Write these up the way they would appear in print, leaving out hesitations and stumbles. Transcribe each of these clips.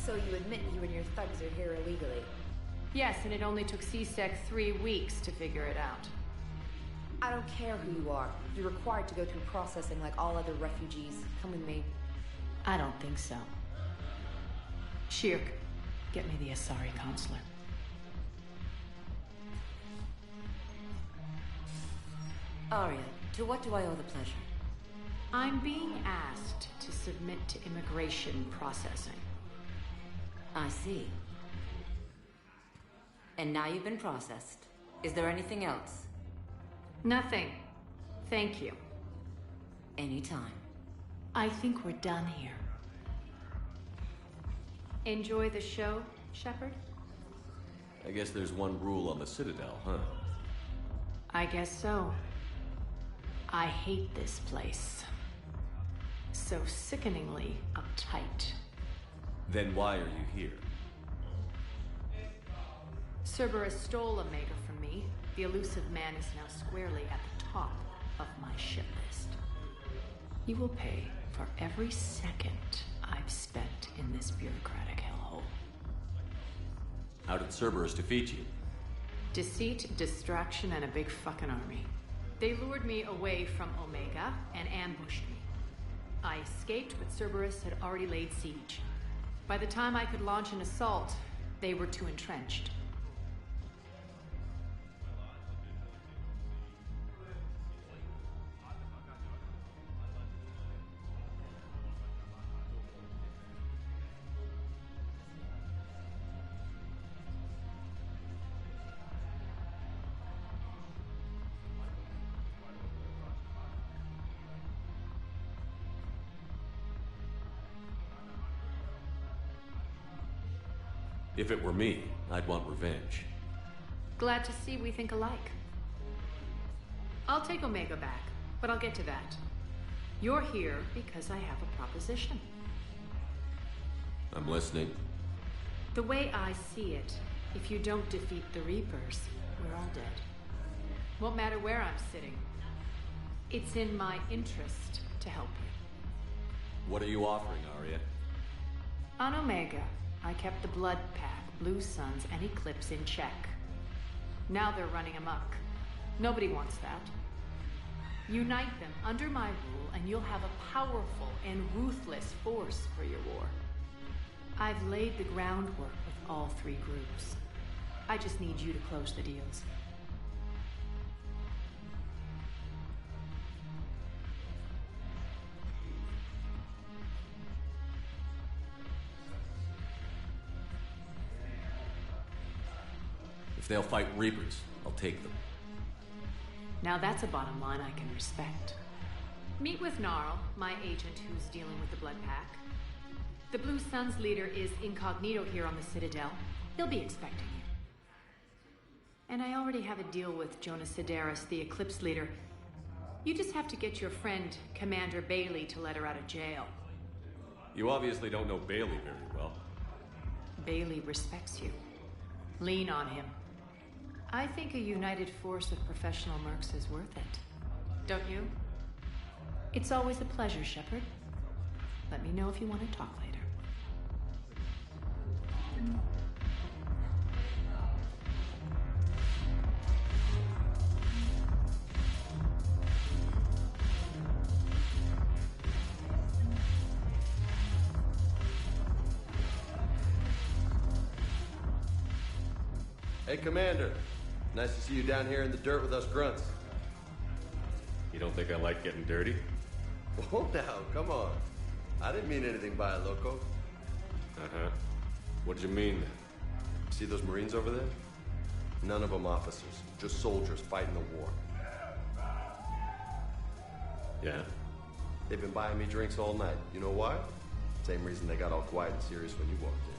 So you admit you and your thugs are here illegally? Yes, and it only took CSEC 3 weeks to figure it out. I don't care who you are. You're required to go through processing like all other refugees. Come with me. I don't think so. Shirk, get me the Asari consulate. Arya, to what do I owe the pleasure? I'm being asked to submit to immigration processing. I see. And now you've been processed. Is there anything else? Nothing. Thank you. Anytime. I think we're done here. Enjoy the show, Shepard? I guess there's one rule on the Citadel, huh? I guess so. I hate this place. So sickeningly uptight. Then why are you here? Cerberus stole Omega from me. The elusive man is now squarely at the top of my shit list. He will pay for every second I've spent in this bureaucratic hellhole. How did Cerberus defeat you? Deceit, distraction, and a big fucking army. They lured me away from Omega and ambushed me. I escaped, but Cerberus had already laid siege. By the time I could launch an assault, they were too entrenched. If it were me, I'd want revenge. Glad to see we think alike. I'll take Omega back, but I'll get to that. You're here because I have a proposition. I'm listening. The way I see it, if you don't defeat the Reapers, we're all dead. Won't matter where I'm sitting. It's in my interest to help you. What are you offering, Arya? On Omega, I kept the Blood Pack, Blue Suns, and Eclipse in check. Now they're running amok. Nobody wants that. Unite them under my rule, and you'll have a powerful and ruthless force for your war. I've laid the groundwork with all 3 groups. I just need you to close the deals. If they'll fight Reapers, I'll take them. Now that's a bottom line I can respect. Meet with Gnarl, my agent who's dealing with the Blood Pack. The Blue Suns leader is incognito here on the Citadel. He'll be expecting you. And I already have a deal with Jonas Sidaris, the Eclipse leader. You just have to get your friend, Commander Bailey, to let her out of jail. You obviously don't know Bailey very well. Bailey respects you. Lean on him. I think a united force of professional mercs is worth it. Don't you? It's always a pleasure, Shepard. Let me know if you want to talk later. Hey, Commander. Nice to see you down here in the dirt with us grunts. You don't think I like getting dirty? Oh, now, come on. I didn't mean anything by it, Loco. Uh-huh. What did you mean then? See those Marines over there? None of them officers, just soldiers fighting the war. Yeah? They've been buying me drinks all night. You know why? Same reason they got all quiet and serious when you walked in.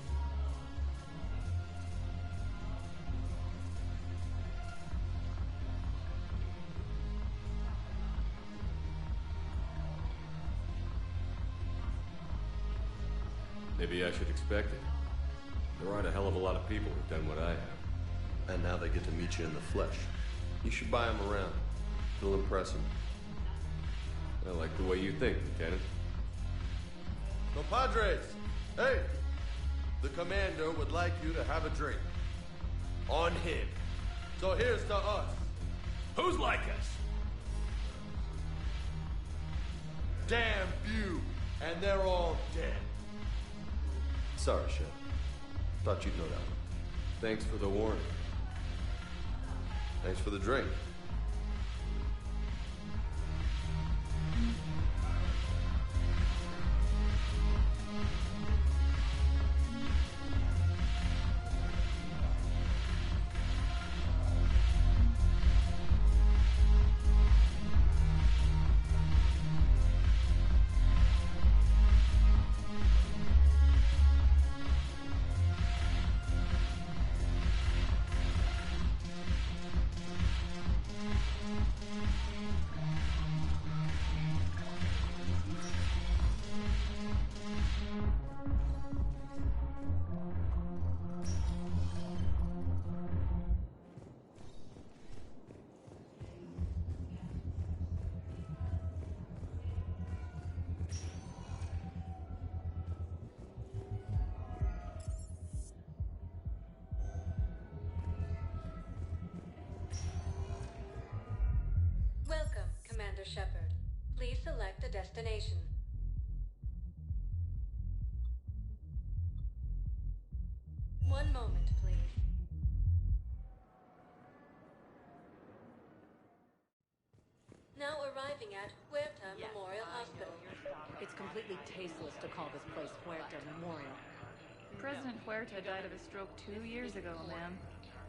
Maybe I should expect it. There aren't a hell of a lot of people who've done what I have. And now they get to meet you in the flesh. You should buy them around. It'll impress them. I like the way you think, Lieutenant. Compadres! Hey! the commander would like you to have a drink. On him. So here's to us. Who's like us? Damn few, and they're all dead. Sorry, Shep. Thought you'd know that one. Thanks for the warning. Thanks for the drink. Welcome, Commander Shepard. Please select a destination. One moment, please. Now arriving at Huerta Memorial Hospital. It's completely tasteless to call this place Huerta Memorial. President Huerta died of a stroke 2 years ago, ma'am.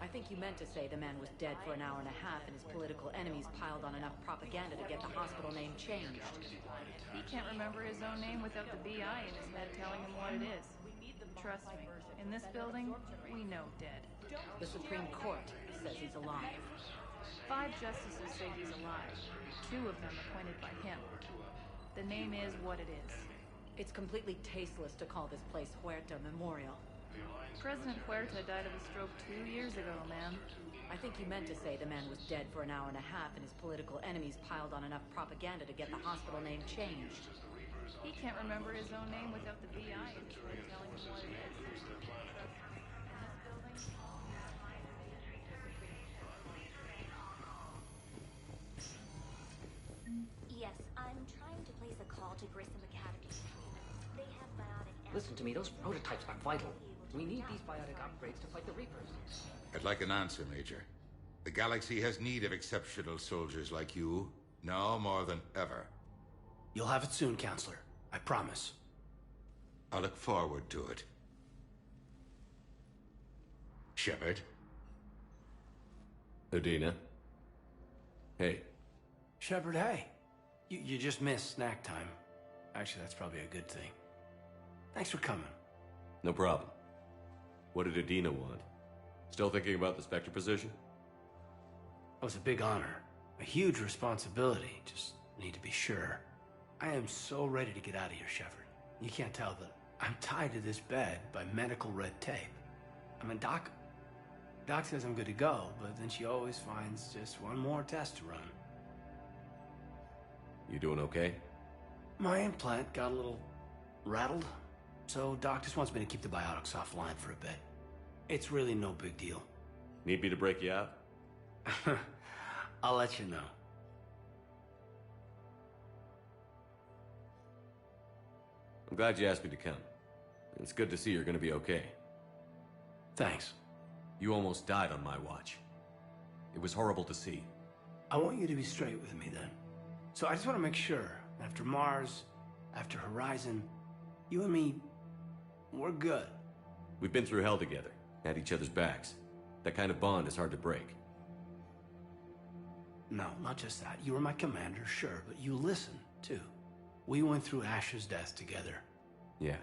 I think you meant to say the man was dead for an hour and a half and his political enemies piled on enough propaganda to get the hospital name changed. He can't remember his own name without the BI in his head telling him what it is. Trust me, in this building, we know dead. The Supreme Court says he's alive. 5 justices say he's alive. 2 of them appointed by him. The name is what it is. It's completely tasteless to call this place Huerta Memorial. President Huerta died of a stroke 2 years ago, ma'am. I think you meant to say the man was dead for an hour and a half and his political enemies piled on enough propaganda to get the hospital name changed. He can't remember his own name without the BI in his head telling him what it is. Yes, I'm trying to place a call to Grissom Academy. They have biotic... Listen to me, those prototypes are vital. We need these biotic upgrades to fight the Reapers. I'd like an answer, Major. The galaxy has need of exceptional soldiers like you, now more than ever. You'll have it soon, Counselor. I promise. I look forward to it. Shepard? Udina. Hey. Shepard, hey. You just missed snack time. Actually, that's probably a good thing. Thanks for coming. No problem. What did Udina want? Still thinking about the Spectre position? It was a big honor. A huge responsibility. Just need to be sure. I am so ready to get out of here, Shepard. You can't tell, but I'm tied to this bed by medical red tape. I mean, Doc says I'm good to go, but then she always finds just one more test to run. You doing okay? My implant got a little rattled, so Doc just wants me to keep the biotics offline for a bit. It's really no big deal. Need me to break you out? I'll let you know. I'm glad you asked me to come. It's good to see you're gonna be okay. Thanks. You almost died on my watch. It was horrible to see. I want you to be straight with me then. So I just want to make sure, after Mars, after Horizon, you and me, we're good. We've been through hell together, had each other's backs. That kind of bond is hard to break. No, not just that. You were my commander, sure, but you listened, too. We went through Ash's death together. Yeah.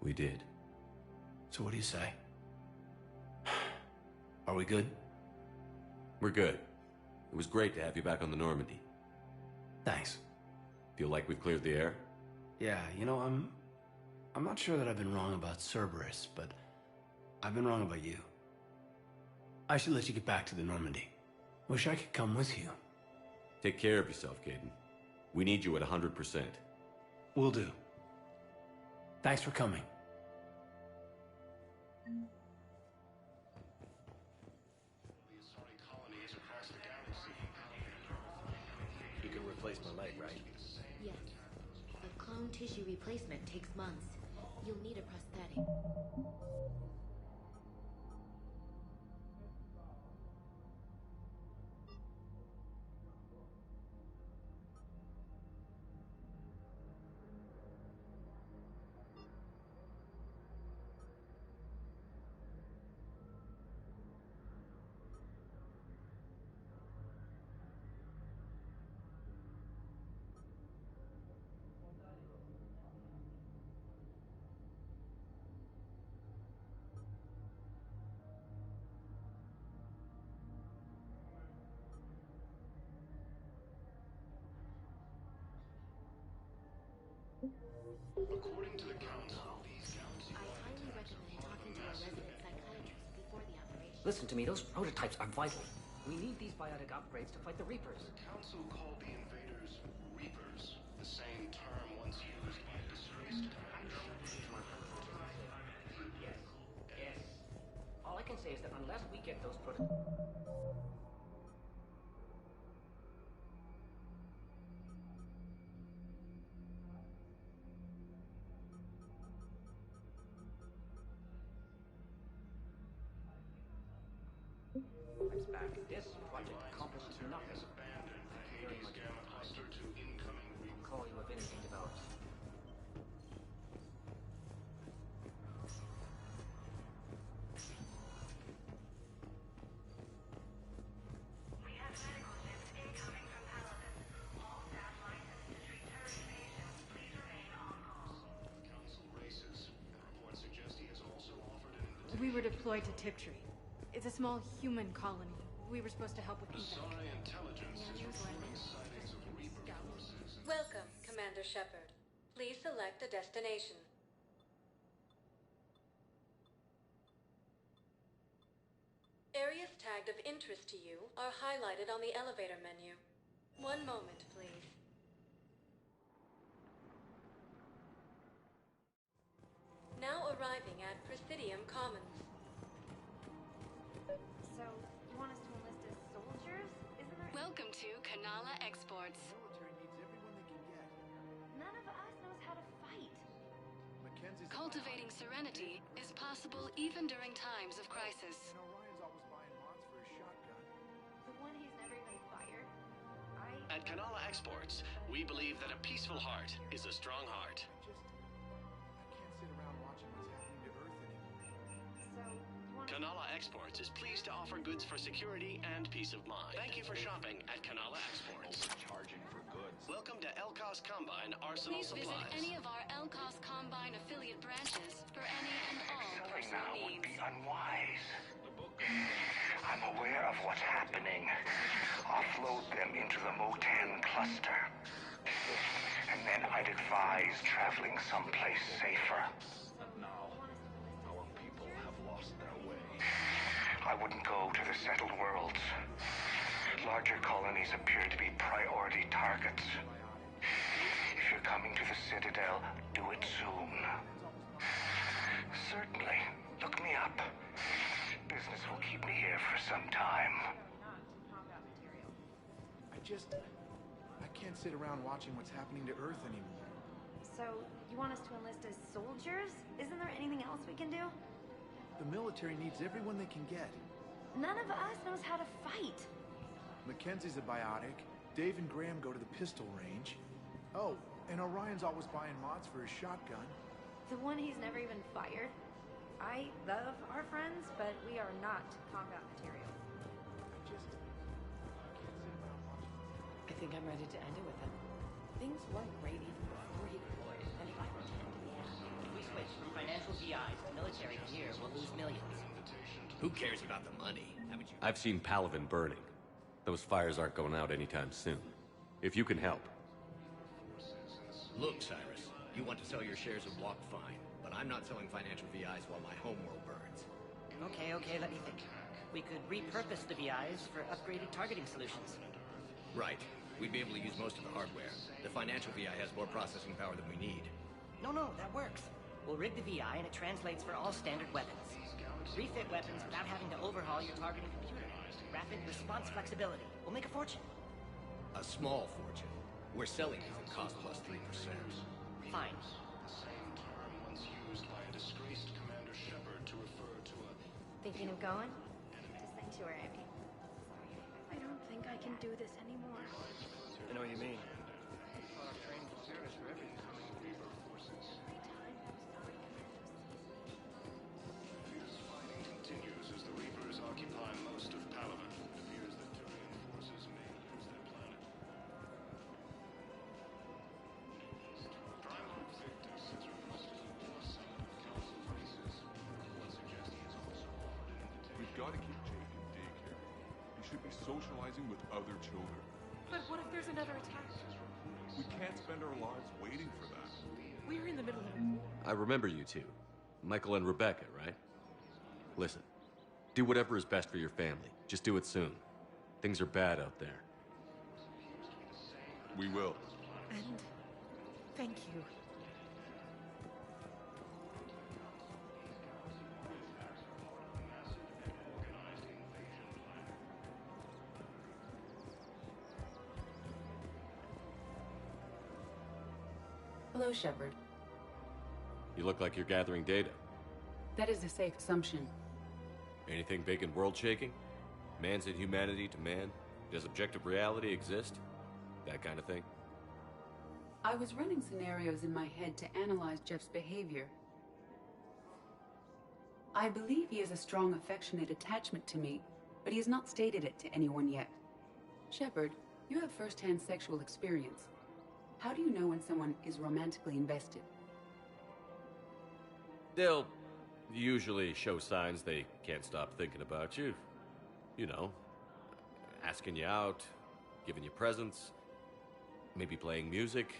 We did. So what do you say? Are we good? We're good. It was great to have you back on the Normandy. Thanks. Feel like we've cleared the air? Yeah, you know, I'm not sure that I've been wrong about Cerberus, but I've been wrong about you. I should let you get back to the Normandy. Wish I could come with you. Take care of yourself, Caden. We need you at 100%. Will do. Thanks for coming. You can replace my leg, right? Yes. But clone tissue replacement takes months. You'll need a prosthetic. According to the council, these counts... I highly recommend talking to a resident psychiatrist before the operation. Listen to me, those prototypes are vital. We need these biotic upgrades to fight the Reapers. The council called the invaders Reapers, the same term once used by disgraced Yes. All I can say is that unless we get those prototypes... back. This project accomplishes nothing. Very much. I'll call you if anything develops. We have medical ships incoming from Paladin. All staff licensed to treat terrorist patients, please remain on call. Council races. The report suggests he has also offered an invitation. We were deployed to Tiptree. It's a small human colony. We were supposed to help with evac. Asari Intelligence is reporting sightings of Reaper forces. Welcome, Commander Shepard. Please select a destination. Areas tagged of interest to you are highlighted on the elevator menu. One moment, please. Now arriving at Presidium Commons. So, you want us to enlist as soldiers? Isn't there... Welcome to Kanala Exports. None of us knows how to fight. Cultivating serenity is possible even during times of crisis. The one he's never even fired? At Kanala Exports, we believe that a peaceful heart is a strong heart. Kanala Exports is pleased to offer goods for security and peace of mind. Thank you for shopping at Kanala Exports. Charging for goods. Welcome to Elkos Combine Arsenal Please visit Supplies. any of our Elkos Combine affiliate branches for any and all personal now needs. would be unwise. I'm aware of what's happening. Offload them into the Mo-10 cluster. And then I'd advise traveling someplace safer. But now, our people have lost their way. I wouldn't go to the settled worlds. Larger colonies appear to be priority targets. If you're coming to the Citadel, do it soon. Certainly. Look me up. Business will keep me here for some time. I can't sit around watching what's happening to Earth anymore. So, you want us to enlist as soldiers? Isn't there anything else we can do? The military needs everyone they can get. None of us knows how to fight. Mackenzie's a biotic. Dave and Graham go to the pistol range. Oh, and Orion's always buying mods for his shotgun. The one he's never even fired? I love our friends, but we are not combat material. I think I'm ready to end it with him. Things weren't great even before he deployed, and if I pretend to be happy... If we switch from financial VIs to military gear, we'll lose millions. Who cares about the money? I've seen Palaven burning. Those fires aren't going out anytime soon. If you can help. Look, Cyrus, you want to sell your shares of Walk, fine. But I'm not selling financial VIs while my homeworld burns. Okay, let me think. We could repurpose the VIs for upgraded targeting solutions. Right. We'd be able to use most of the hardware. The financial VI has more processing power than we need. No, that works. We'll rig the VI and it translates for all standard weapons. Refit weapons without having to overhaul your targeting computer. Rapid response flexibility. We'll make a fortune. A small fortune. We're selling these at cost plus 3%. Fine. The same term once used by a disgraced Commander Shepard to refer to a... Thinking of going? To Sanctuary, I mean. I don't think I can do this anymore. I know what you mean. Our training prepared us for everything. Fierce fighting continues as the Reapers occupy most of Palaven. It appears that Turian forces may lose their planet. Primarch Victus has requested a war summit of Council races. One suggests he is also offered an invitation. We've got to keep Jake in daycare. He should be socializing with other children. But what if there's another attack? We can't spend our lives waiting for that. We're in the middle of... I remember you two. Michael and Rebecca, right? Listen, do whatever is best for your family. Just do it soon. Things are bad out there. We will. And thank you. Hello, Shepard. You look like you're gathering data. That is a safe assumption. Anything big and world-shaking? Man's inhumanity to man? Does objective reality exist? That kind of thing? I was running scenarios in my head to analyze Jeff's behavior. I believe he has a strong affectionate attachment to me, but he has not stated it to anyone yet. Shepard, you have first-hand sexual experience. How do you know when someone is romantically invested? They'll usually show signs they can't stop thinking about you. You know, asking you out, giving you presents, maybe playing music.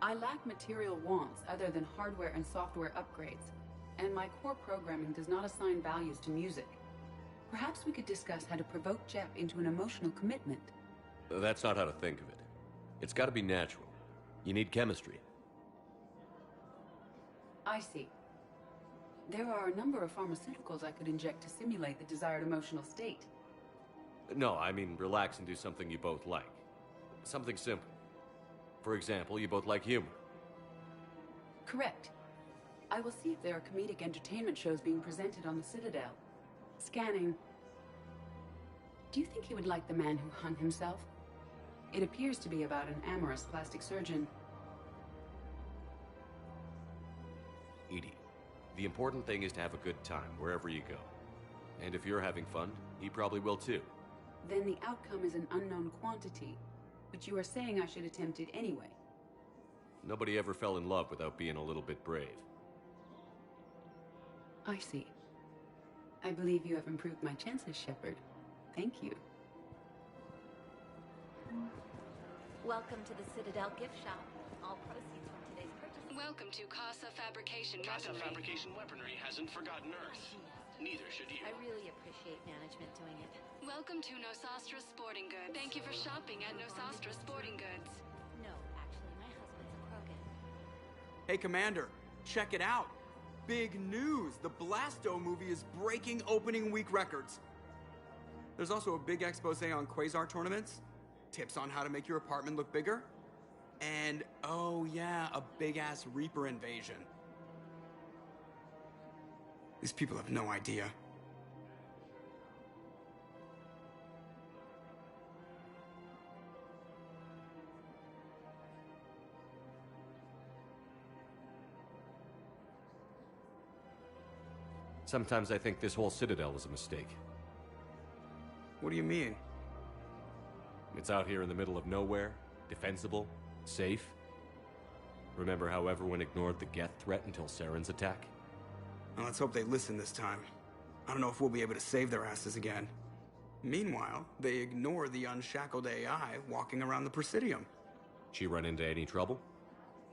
I lack material wants other than hardware and software upgrades, and my core programming does not assign values to music. Perhaps we could discuss how to provoke Jeff into an emotional commitment. That's not how to think of it. It's got to be natural. You need chemistry. I see. There are a number of pharmaceuticals I could inject to simulate the desired emotional state. No, I mean relax and do something you both like. Something simple. For example, you both like humor. Correct. I will see if there are comedic entertainment shows being presented on the Citadel. Scanning. Do you think he would like The Man Who Hung Himself? It appears to be about an amorous plastic surgeon. Edie, the important thing is to have a good time wherever you go. And if you're having fun, he probably will too. Then the outcome is an unknown quantity, but you are saying I should attempt it anyway. Nobody ever fell in love without being a little bit brave. I see. I believe you have improved my chances, Shepard. Thank you. Welcome to the Citadel gift shop. All proceeds from today's purchase. Welcome to Casa Fabrication Casa Weaponry. Fabrication Weaponry hasn't forgotten Earth. Neither should you. I really appreciate management doing it. Welcome to Nosastra Sporting Goods. Thank you for shopping at Nosastra Sporting Goods. No, actually, my husband's a Krogan. Hey, Commander, check it out. Big news! The Blasto movie is breaking opening week records. There's also a big expose on Quasar tournaments, tips on how to make your apartment look bigger, and, oh yeah, a big-ass Reaper invasion. These people have no idea. Sometimes I think this whole Citadel is a mistake. What do you mean? It's out here in the middle of nowhere, defensible, safe. Remember how everyone ignored the Geth threat until Saren's attack? Well, let's hope they listen this time. I don't know if we'll be able to save their asses again. Meanwhile, they ignore the unshackled AI walking around the Presidium. She run into any trouble?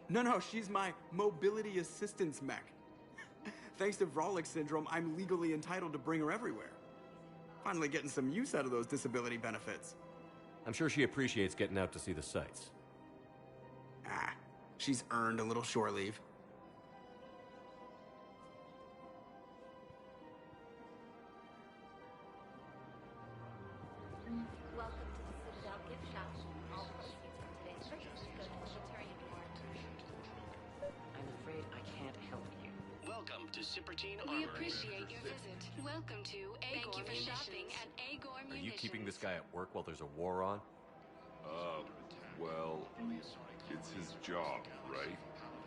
No, she's my mobility assistance mech. Thanks to Vrolic syndrome, I'm legally entitled to bring her everywhere. Finally getting some use out of those disability benefits. I'm sure she appreciates getting out to see the sights. She's earned a little shore leave. Welcome to Cipertine We Armory. appreciate your visit. Welcome to Agor Thank you for shopping at Agor Are Munitions. you keeping this guy at work while there's a war on? Well, it's his job, right?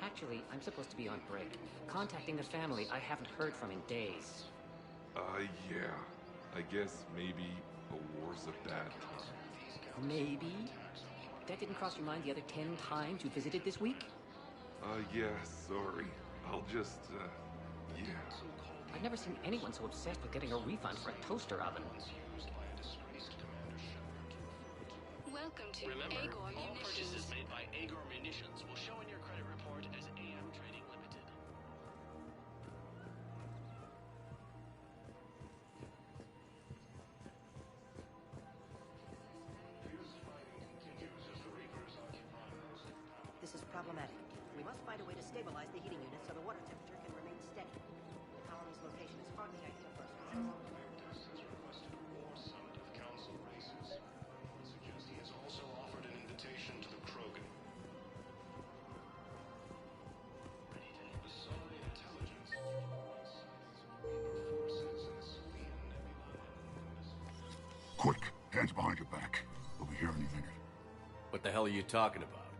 Actually, I'm supposed to be on break. Contacting the family I haven't heard from in days. Yeah. I guess maybe a war's a bad time. Maybe? That didn't cross your mind the other 10 times you visited this week? Yeah, sorry. I'll just, yeah. I've never seen anyone so obsessed with getting a refund for a toaster oven. Welcome to Remember, Agor all Munitions. purchases made by Agor Munitions will show in your credit report as AM Trading Limited. This is problematic. We must find a way to stabilize the heating unit so the water temperature can remain steady. The colony's location is hardly ideal for us. Council races. Suggest he has also offered an invitation to the Krogan. Asari intelligence. Reaper forces in the Sylvian Nebula. Quick, hands behind your back. We'll be here any minute. What the hell are you talking about?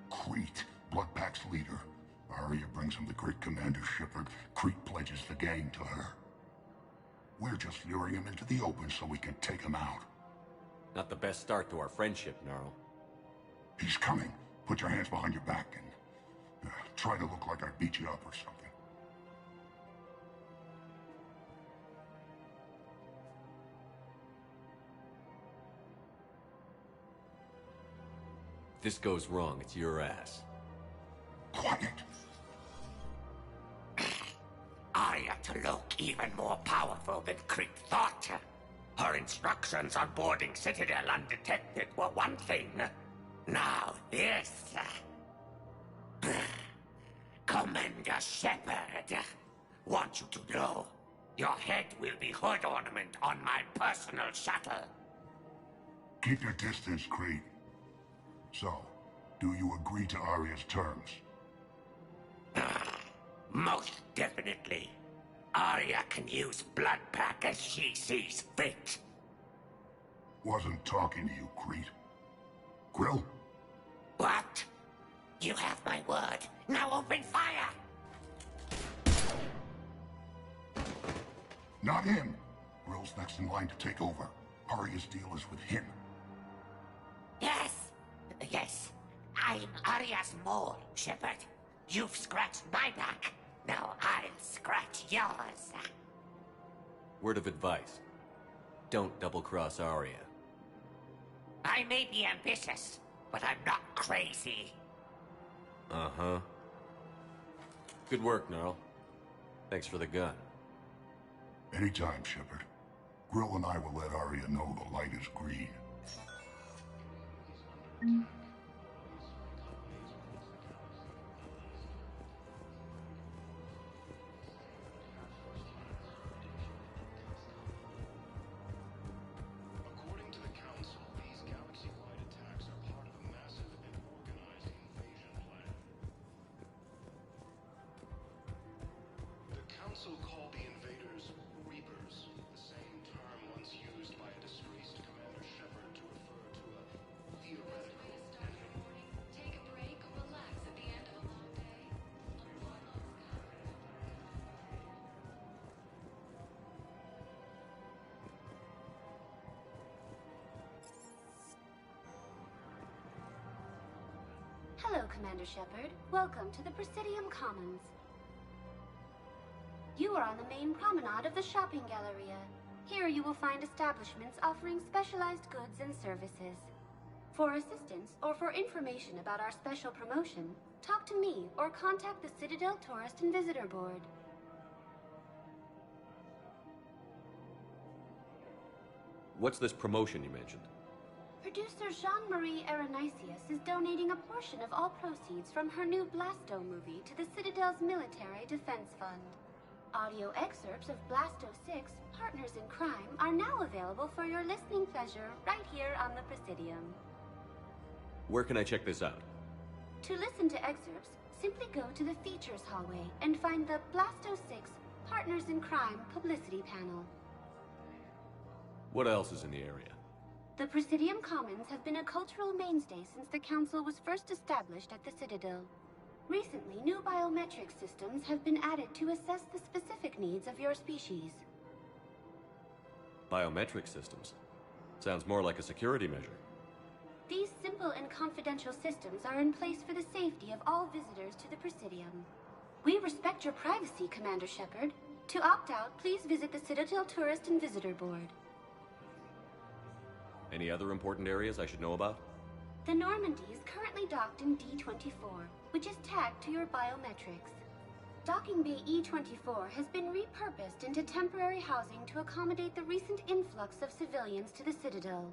Crete, Bloodpack's leader. Arya brings him the great Commander Shepard. Crete pledges the gang to her. We're just luring him into the open so we can take him out. Not the best start to our friendship, Gnarl. He's coming. Put your hands behind your back and try to look like I beat you up or something. If this goes wrong, it's your ass. Quiet. Arya to look even more powerful than Crete thought. Her instructions on boarding Citadel undetected were one thing. Now this. Commander Shepard, want you to know, your head will be hood ornament on my personal shuttle. Keep your distance, Crete. So, do you agree to Arya's terms? Most definitely. Arya can use Bloodpack as she sees fit. Wasn't talking to you, Crete. Grill? What? You have my word. Now open fire! Not him. Grill's next in line to take over. Arya's deal is with him. Yes. Yes. I'm Arya's mole, Shepard. You've scratched my back. Now I'll scratch yours. Word of advice. Don't double-cross Arya. I may be ambitious, but I'm not crazy. Uh-huh. Good work, Gnarl. Thanks for the gun. Anytime, Shepard. Grill and I will let Arya know the light is green. According to the Council, these galaxy-wide attacks are part of a massive and organized invasion plan. The Council called the invaders Reapers, the same term once used by a disgraced Commander Shepard to refer to a theoretical enemy. Take a break or relax at the end of a long day. Hello, Commander Shepard. Welcome to the Presidium Commons. You are on the main promenade of the shopping galleria. Here you will find establishments offering specialized goods and services. For assistance or for information about our special promotion, talk to me or contact the Citadel Tourist and Visitor Board. What's this promotion you mentioned? Producer Jean-Marie Aranicius is donating a portion of all proceeds from her new Blasto movie to the Citadel's Military Defense Fund. Audio excerpts of Blasto 6, Partners in Crime, are now available for your listening pleasure right here on the Presidium. Where can I check this out? To listen to excerpts, simply go to the features hallway and find the Blasto 6 Partners in Crime publicity panel. What else is in the area? The Presidium Commons have been a cultural mainstay since the Council was first established at the Citadel. Recently, new biometric systems have been added to assess the specific needs of your species. Biometric systems? Sounds more like a security measure. These simple and confidential systems are in place for the safety of all visitors to the Presidium. We respect your privacy, Commander Shepard. To opt out, please visit the Citadel Tourist and Visitor Board. Any other important areas I should know about? The Normandy is currently docked in D-24, which is tagged to your biometrics. Docking Bay E-24 has been repurposed into temporary housing to accommodate the recent influx of civilians to the Citadel.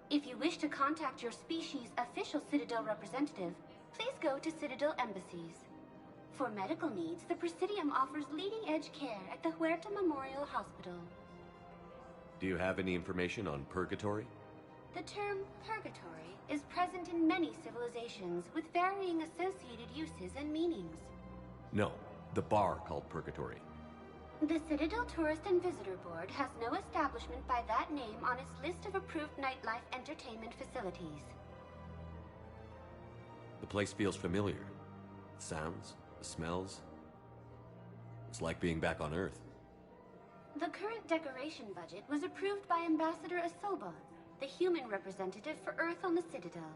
If you wish to contact your species' official Citadel representative, please go to Citadel embassies. For medical needs, the Presidium offers leading-edge care at the Huerta Memorial Hospital. Do you have any information on purgatory? The term purgatory is present in many civilizations with varying associated uses and meanings. No, the bar called purgatory. The Citadel Tourist and Visitor Board has no establishment by that name on its list of approved nightlife entertainment facilities. The place feels familiar. The sounds, the smells. It's like being back on Earth. The current decoration budget was approved by Ambassador Asoba, the human representative for Earth on the Citadel.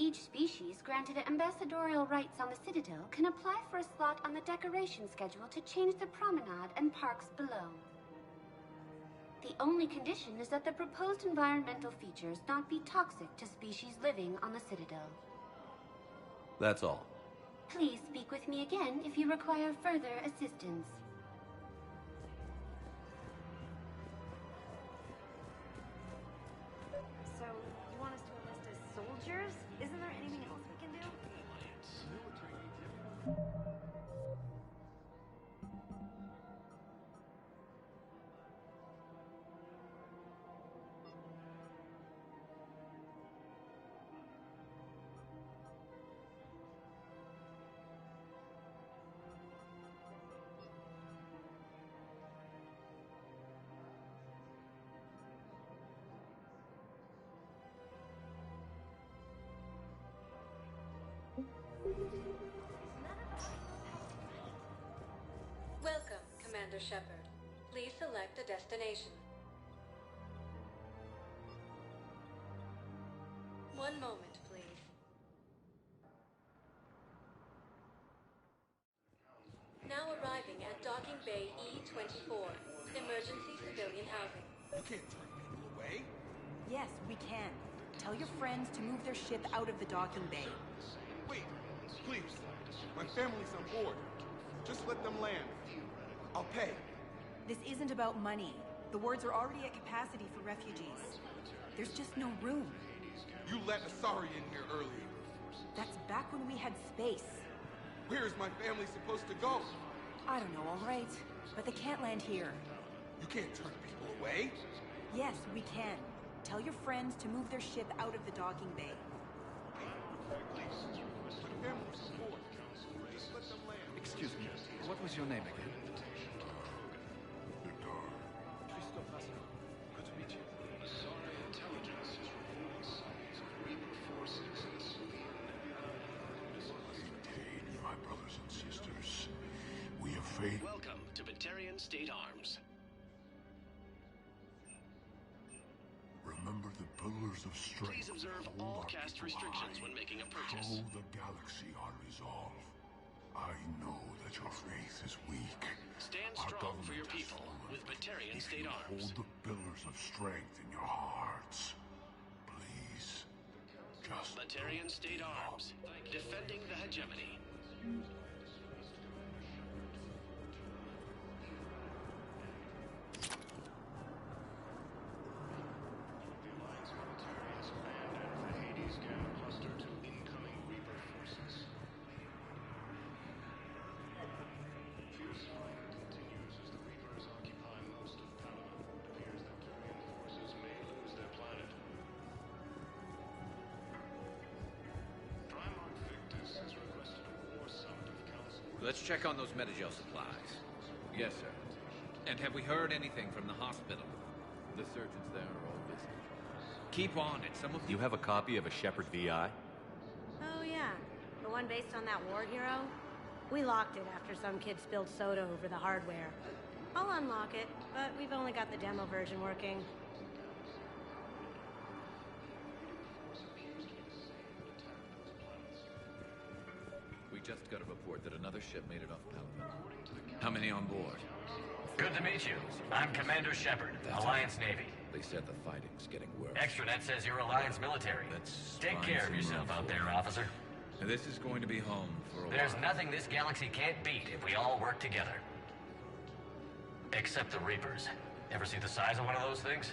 Each species granted ambassadorial rights on the Citadel can apply for a slot on the decoration schedule to change the promenade and parks below. The only condition is that the proposed environmental features not be toxic to species living on the Citadel. That's all. Please speak with me again if you require further assistance. So, you want us to enlist as soldiers? Isn't there anything else we can do? Welcome, Commander Shepard. Please select a destination. One moment, please. Now arriving at Docking Bay E-24, emergency civilian housing. You can't turn people away. Yes, we can. Tell your friends to move their ship out of the docking bay. Wait, please. My family's on board. Just let them land. I'll pay. This isn't about money. The wards are already at capacity for refugees. There's just no room. You let Asari in here earlier. That's back when we had space. Where is my family supposed to go? I don't know, all right. But they can't land here. You can't turn people away. Yes, we can. Tell your friends to move their ship out of the docking bay. Excuse me, what was your name again? Christophe Vasco. Good to meet you. Asari intelligence is releasing Reaper forces in civilian Maintain, my brothers and sisters. We have faith. Welcome to Batarian State Arms. Remember the pillars of strength. Please observe all caste restrictions when making a purchase. Show the galaxy our resolve. I know that your faith is weak. Stand Our strong for your government has people fallen. with Batarian If State you Arms. hold the pillars of strength in your hearts, please, just Batarian State Arms, defending the hegemony. cluster to incoming Reaper forces. Fierce fight continues as the Reapers occupy most of Palawan. It appears that Turian forces may lose their planet. Let's check on those Metagel supplies. Yes, sir. And have we heard anything from the hospital? The surgeons there are all busy. Keep on it. Some of You have a copy of a Shepard VI? Oh, yeah. The one based on that war hero? We locked it after some kid spilled soda over the hardware. I'll unlock it, but we've only got the demo version working. We just got a report that another ship made it off Pelican. How many on board? Good to meet you. I'm Commander Shepard, Alliance Navy. They said the fighting's getting worse. Extranet says you're Alliance military. Take care of yourself out there, officer. This is going to be home for a There's while. nothing this galaxy can't beat if we all work together. Except the Reapers. Ever see the size of one of those things?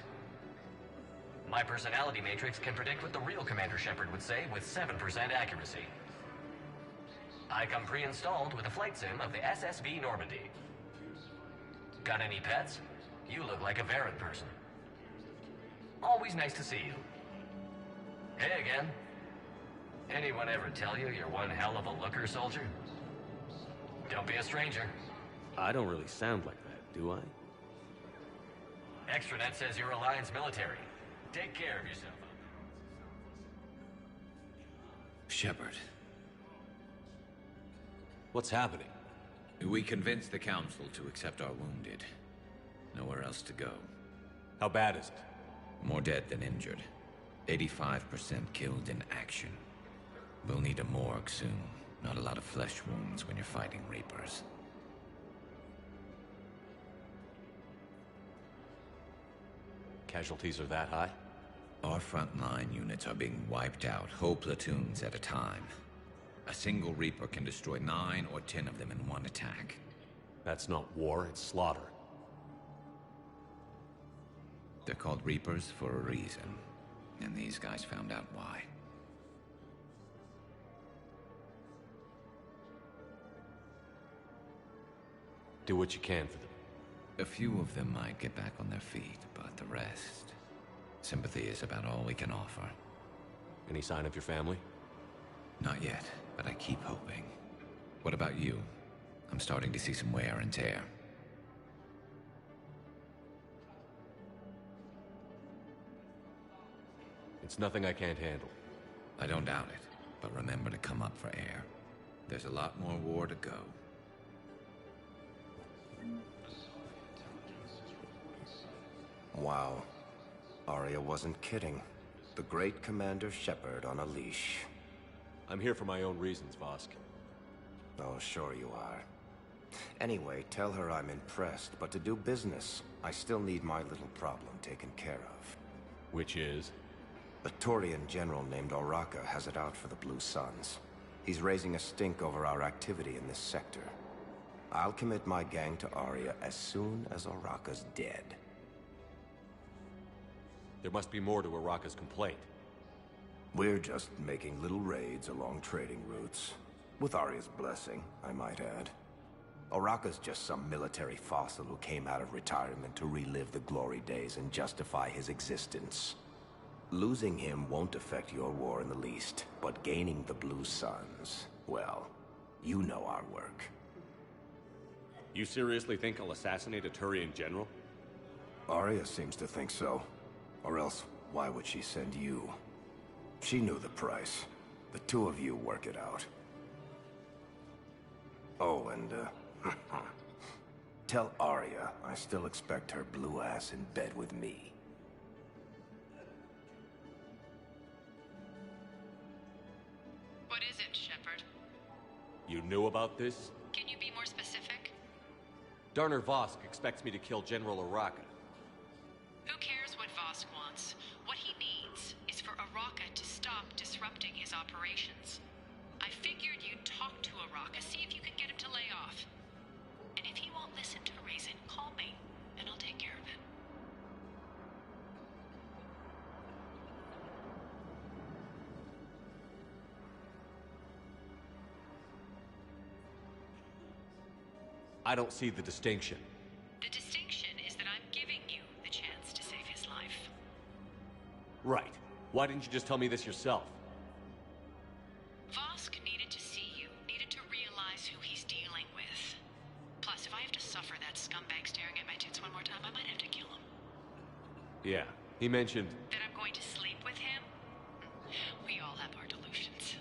My personality matrix can predict what the real Commander Shepard would say with 7% accuracy. I come pre-installed with a flight sim of the SSV Normandy. Got any pets? You look like a Varren person. Always nice to see you. Hey again. Anyone ever tell you you're one hell of a looker, soldier? Don't be a stranger. I don't really sound like that, do I? Extranet says you're Alliance military. Take care of yourself. Shepard. What's happening? We convinced the Council to accept our wounded. Nowhere else to go. How bad is it? More dead than injured. 85% killed in action. We'll need a morgue soon. Not a lot of flesh wounds when you're fighting Reapers. Casualties are that high? Our frontline units are being wiped out, whole platoons at a time. A single Reaper can destroy 9 or 10 of them in one attack. That's not war, it's slaughter. They're called Reapers for a reason. And these guys found out why. Do what you can for them. A few of them might get back on their feet, but the rest... Sympathy is about all we can offer. Any sign of your family? Not yet, but I keep hoping. What about you? I'm starting to see some wear and tear. It's nothing I can't handle. I don't doubt it, but remember to come up for air. There's a lot more war to go. Wow. Arya wasn't kidding. The great Commander Shepard on a leash. I'm here for my own reasons, Vosk. Oh, sure you are. Anyway, tell her I'm impressed, but to do business, I still need my little problem taken care of. Which is? A Turian general named Oraka has it out for the Blue Suns. He's raising a stink over our activity in this sector. I'll commit my gang to Arya as soon as Oraka's dead. There must be more to Oraka's complaint. We're just making little raids along trading routes. With Arya's blessing, I might add. Oraka's just some military fossil who came out of retirement to relive the glory days and justify his existence. Losing him won't affect your war in the least, but gaining the Blue Suns, well, you know our work. You seriously think I'll assassinate a Turian general? Arya seems to think so. Or else, why would she send you? She knew the price. The two of you work it out. Oh, and, tell Arya I still expect her blue ass in bed with me. What is it, Shepard? You knew about this? Can you be more specific? Darner Vosk expects me to kill General Oraka. Who cares what Vosk wants? What he needs is for Oraka to stop disrupting his operations. I figured you'd talk to Oraka, see if you could get him to lay off. And if he won't listen to reason, call me, and I'll take care of it. I don't see the distinction. The distinction is that I'm giving you the chance to save his life. Right. Why didn't you just tell me this yourself? Vosk needed to see you, needed to realize who he's dealing Yeah, he mentioned... That I'm going to sleep with him? We all have our delusions.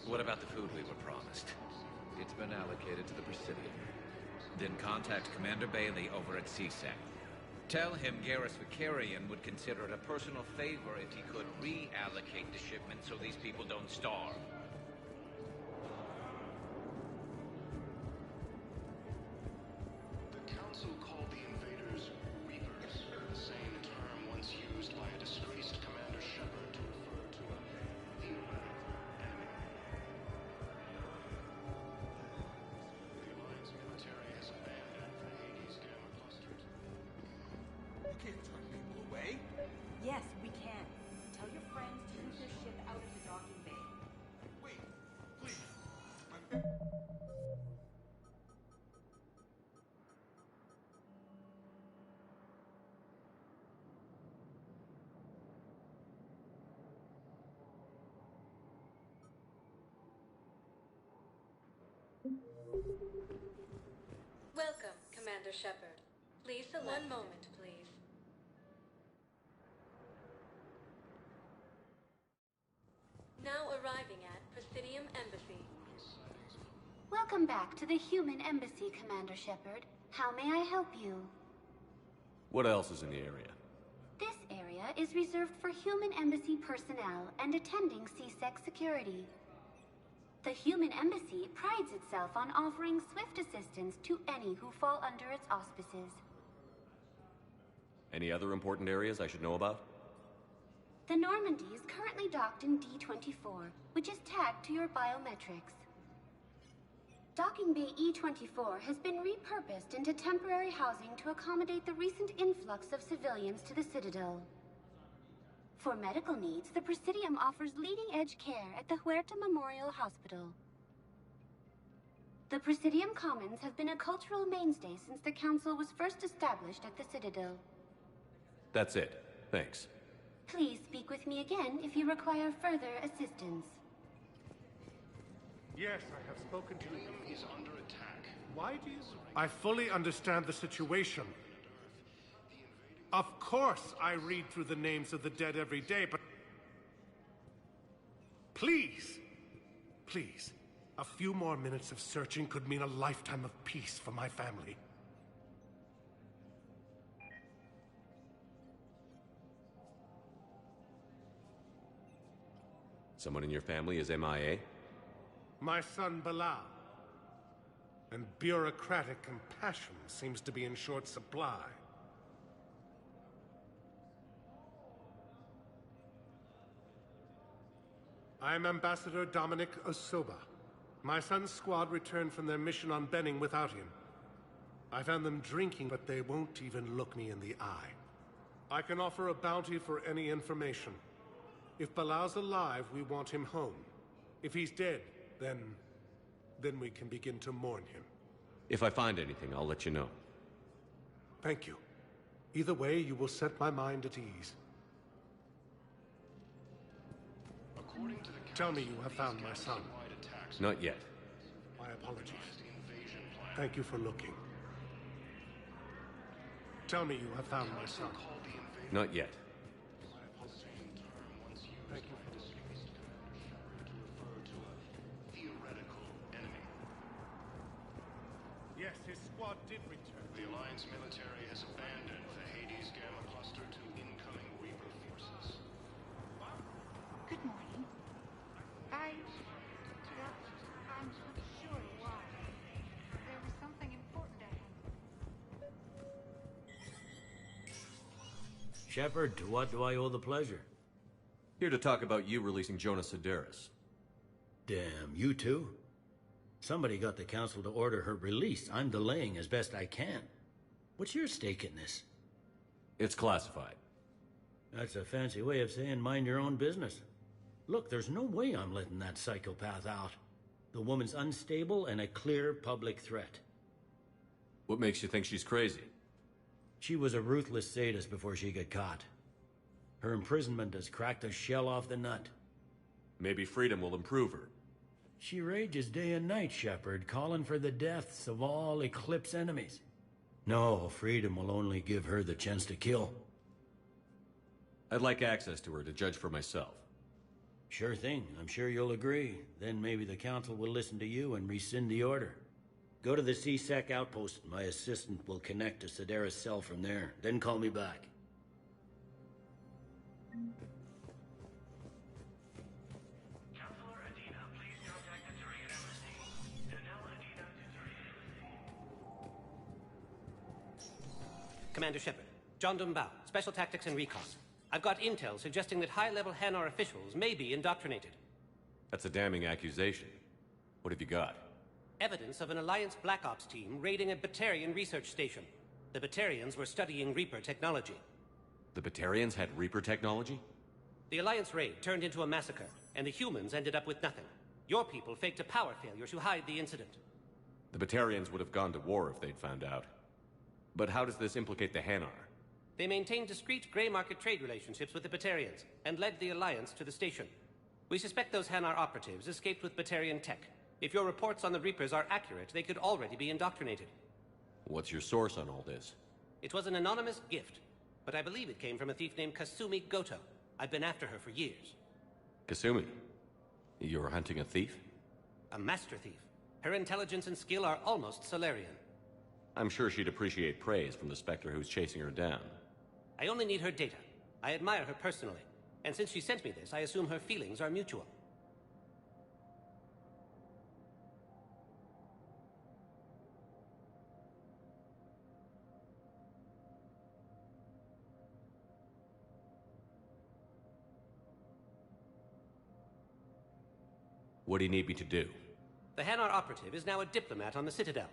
What about the food we were promised? It's been allocated to the Presidium. Then contact Commander Bailey over at CSEC. Tell him Garrus Vakarian would consider it a personal favor if he could reallocate the shipment so these people don't starve. The Council called the invaders Reapers, the same term once used by a disgraced Commander Shepard to refer to a theoretical enemy. The Alliance military has abandoned the Hades Gamma Cluster. You can't turn people away. Yes, we can. Tell your friends to move their ship out of the docking bay. Wait, please. Welcome, Commander Shepard. Please select. One moment, please. Now arriving at Presidium Embassy. Welcome back to the Human Embassy, Commander Shepard. How may I help you? What else is in the area? This area is reserved for Human Embassy personnel and attending CSEC security. The Human Embassy prides itself on offering swift assistance to any who fall under its auspices. Any other important areas I should know about? The Normandy is currently docked in D-24, which is tagged to your biometrics. Docking Bay E-24 has been repurposed into temporary housing to accommodate the recent influx of civilians to the Citadel. For medical needs, the Presidium offers leading-edge care at the Huerta Memorial Hospital. The Presidium Commons have been a cultural mainstay since the Council was first established at the Citadel. That's it. Thanks. Please speak with me again if you require further assistance. Yes, I have spoken to Helium is under attack. Why do you... I fully understand the situation. Of course I read through the names of the dead every day, but... Please, please, a few more minutes of searching could mean a lifetime of peace for my family. Someone in your family is MIA? My son, Bilal. And bureaucratic compassion seems to be in short supply. I am Ambassador Dominic Osoba. My son's squad returned from their mission on Benning without him. I found them drinking, but they won't even look me in the eye. I can offer a bounty for any information. If Bilal's alive, we want him home. If he's dead, then we can begin to mourn him. If I find anything, I'll let you know. Thank you. Either way, you will set my mind at ease. Tell me you have found my son. Not yet. My apologies. Thank you for looking. Tell me you have found my son. Not yet. Thank you for Theoretical enemy. Yes, his squad did return. The Alliance military has abandoned the Hades Gamma Cluster to incoming Reaper forces. Good morning. I'm not sure why. There was something important at hand. Shepard, to what do I owe the pleasure? Here to talk about you releasing Jonas Sedaris. Damn, you too? Somebody got the Council to order her release. I'm delaying as best I can. What's your stake in this? It's classified. That's a fancy way of saying mind your own business. Look, there's no way I'm letting that psychopath out. The woman's unstable and a clear public threat. What makes you think she's crazy? She was a ruthless sadist before she got caught. Her imprisonment has cracked the shell off the nut. Maybe freedom will improve her. She rages day and night, Shepard, calling for the deaths of all Eclipse enemies. No, freedom will only give her the chance to kill. I'd like access to her to judge for myself. Sure thing. I'm sure you'll agree. Then maybe the Council will listen to you and rescind the order. Go to the C-Sec outpost. My assistant will connect to Sidera's cell from there. Then call me back. Commander Shepard, John Dumbao, Special Tactics and Recon. I've got intel suggesting that high-level Hanar officials may be indoctrinated. That's a damning accusation. What have you got? Evidence of an Alliance Black Ops team raiding a Batarian research station. The Batarians were studying Reaper technology. The Batarians had Reaper technology? The Alliance raid turned into a massacre, and the humans ended up with nothing. Your people faked a power failure to hide the incident. The Batarians would have gone to war if they'd found out. But how does this implicate the Hanar? They maintained discreet gray market trade relationships with the Batarians, and led the Alliance to the station. We suspect those Hanar operatives escaped with Batarian tech. If your reports on the Reapers are accurate, they could already be indoctrinated. What's your source on all this? It was an anonymous gift, but I believe it came from a thief named Kasumi Goto. I've been after her for years. Kasumi? You're hunting a thief? A master thief. Her intelligence and skill are almost Solarian. I'm sure she'd appreciate praise from the Spectre who's chasing her down. I only need her data. I admire her personally. And since she sent me this, I assume her feelings are mutual. What do you need me to do? The Hanar operative is now a diplomat on the Citadel.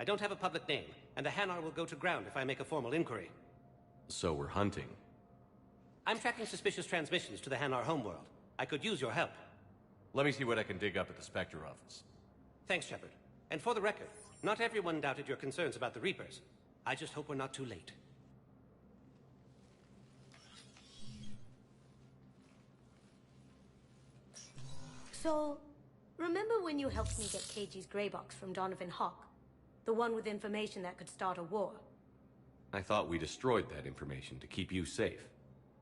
I don't have a public name, and the Hanar will go to ground if I make a formal inquiry. So we're hunting. I'm tracking suspicious transmissions to the Hanar homeworld. I could use your help. Let me see what I can dig up at the Spectre office. Thanks, Shepard. And for the record, not everyone doubted your concerns about the Reapers. I just hope we're not too late. So, remember when you helped me get KG's gray box from Donovan Hawk? The one with information that could start a war? I thought we destroyed that information to keep you safe.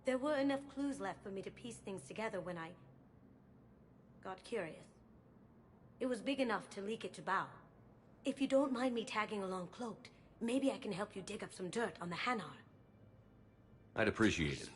There were enough clues left for me to piece things together when I got curious. It was big enough to leak it to Bao. If you don't mind me tagging along cloaked, maybe I can help you dig up some dirt on the Hanar. I'd appreciate it.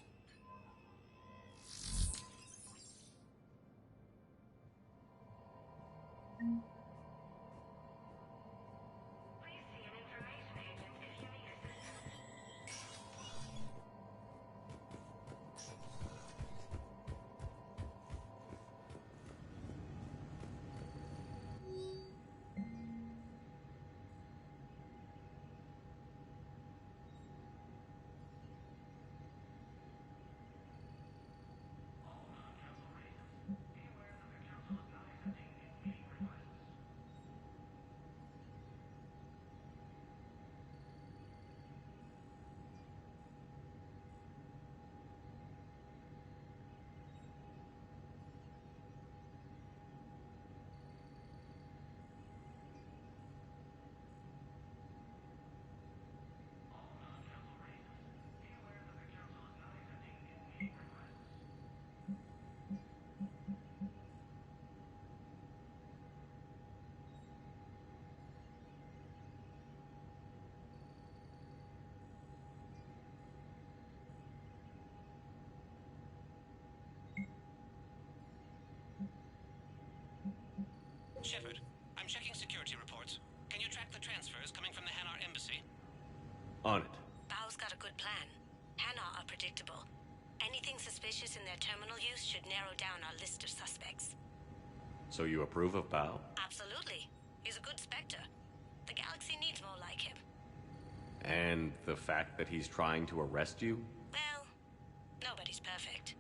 Shepard, I'm checking security reports. Can you track the transfers coming from the Hanar embassy? On it. Bao's got a good plan. Hanar are predictable. Anything suspicious in their terminal use should narrow down our list of suspects. So you approve of Bao? Absolutely. He's a good Spectre. The galaxy needs more like him. And the fact that he's trying to arrest you? Well, nobody's perfect.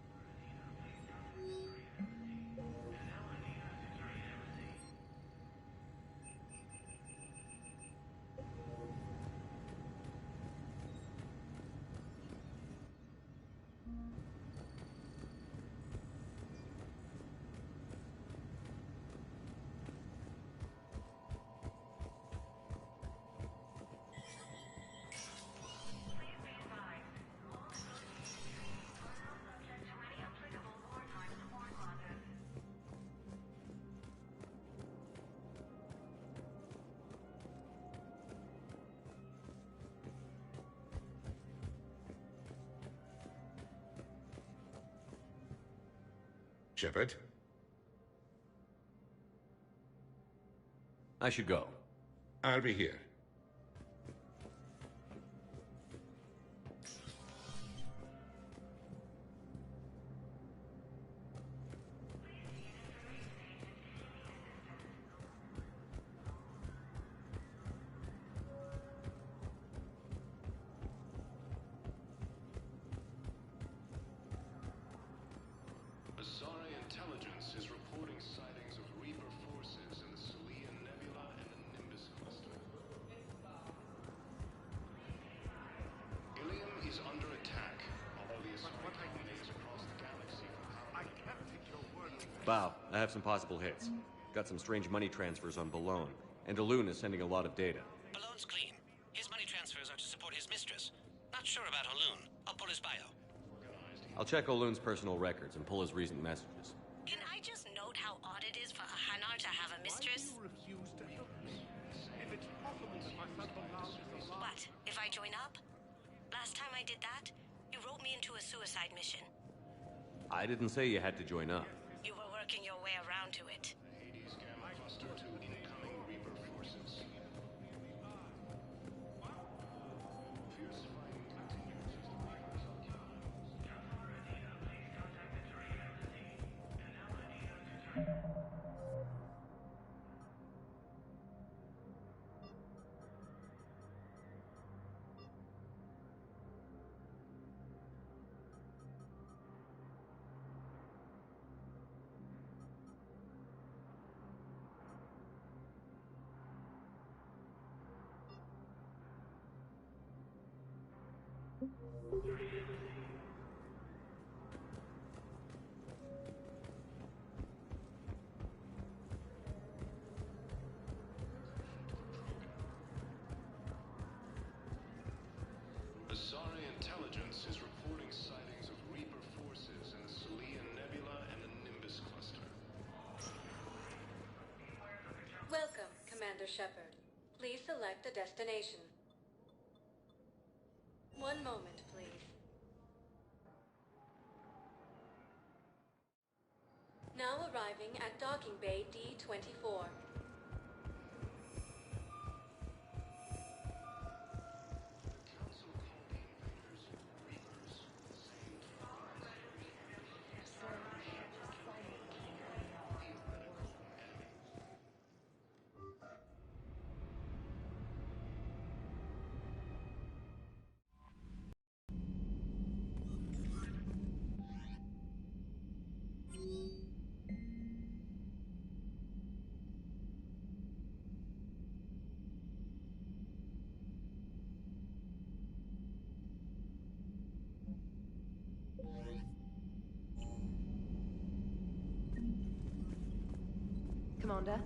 Shepard? I should go. I'll be here. Asari intelligence is reporting sightings of Reaper forces in the Celian Nebula and the Nimbus cluster. Ilium is under attack, although the Asari colony is across the galaxy from power. I can't take your word. Bow, I have some possible hits. Got some strange money transfers on Balone, and Elune is sending a lot of data. Balone's clean. His money transfers are to support his mistress. Not sure about Elune. I'll pull his bio. I'll check Olune's personal records and pull his recent messages. Can I just note how odd it is for a Hanar to have a mistress? What, if I join up? Last time I did that, you wrote me into a suicide mission. I didn't say you had to join up. You were working your way around to it. Hades Gamma cluster to incoming Reaper forces. Fierce fighting continues as the Reapers Asari intelligence is reporting sightings of Reaper forces in the Celian Nebula and the Nimbus cluster. Welcome, Commander Shepard. Please select a destination. One moment, please. Now arriving at Docking Bay D-24. Commander?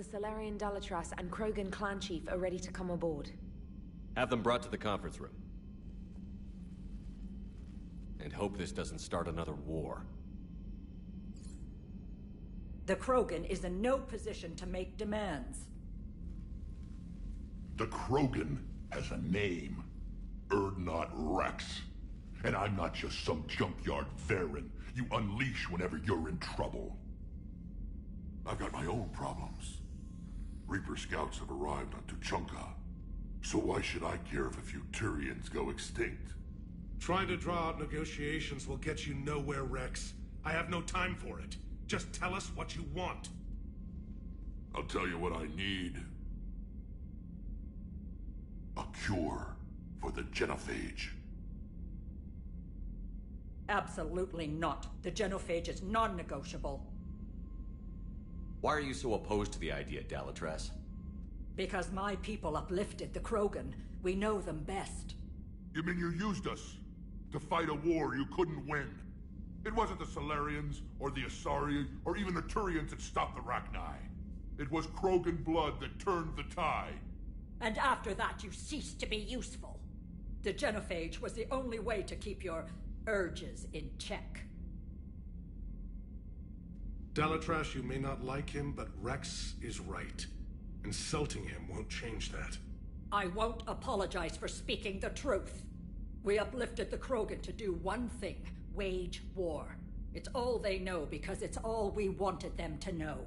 the Salarian Dalatras and Krogan clan chief are ready to come aboard. Have them brought to the conference room. And hope this doesn't start another war. The Krogan is in no position to make demands. The Krogan has a name. Urdnot Rex. And I'm not just some junkyard Varen you unleash whenever you're in trouble. I've got my own problems. Reaper scouts have arrived on Tuchanka. So why should I care if a few Turians go extinct? Trying to draw out negotiations will get you nowhere, Rex. I have no time for it. Just tell us what you want. I'll tell you what I need. A cure for the Genophage. Absolutely not. The Genophage is non-negotiable. Why are you so opposed to the idea, Dalatras? Because my people uplifted the Krogan. We know them best. You mean you used us to fight a war you couldn't win? It wasn't the Salarians, or the Asari, or even the Turians that stopped the Rachni. It was Krogan blood that turned the tide. And after that, you ceased to be useful. The Genophage was the only way to keep your urges in check. Dalatras, you may not like him, but Rex is right. Insulting him won't change that. I won't apologize for speaking the truth. We uplifted the Krogan to do one thing: wage war. It's all they know because it's all we wanted them to know.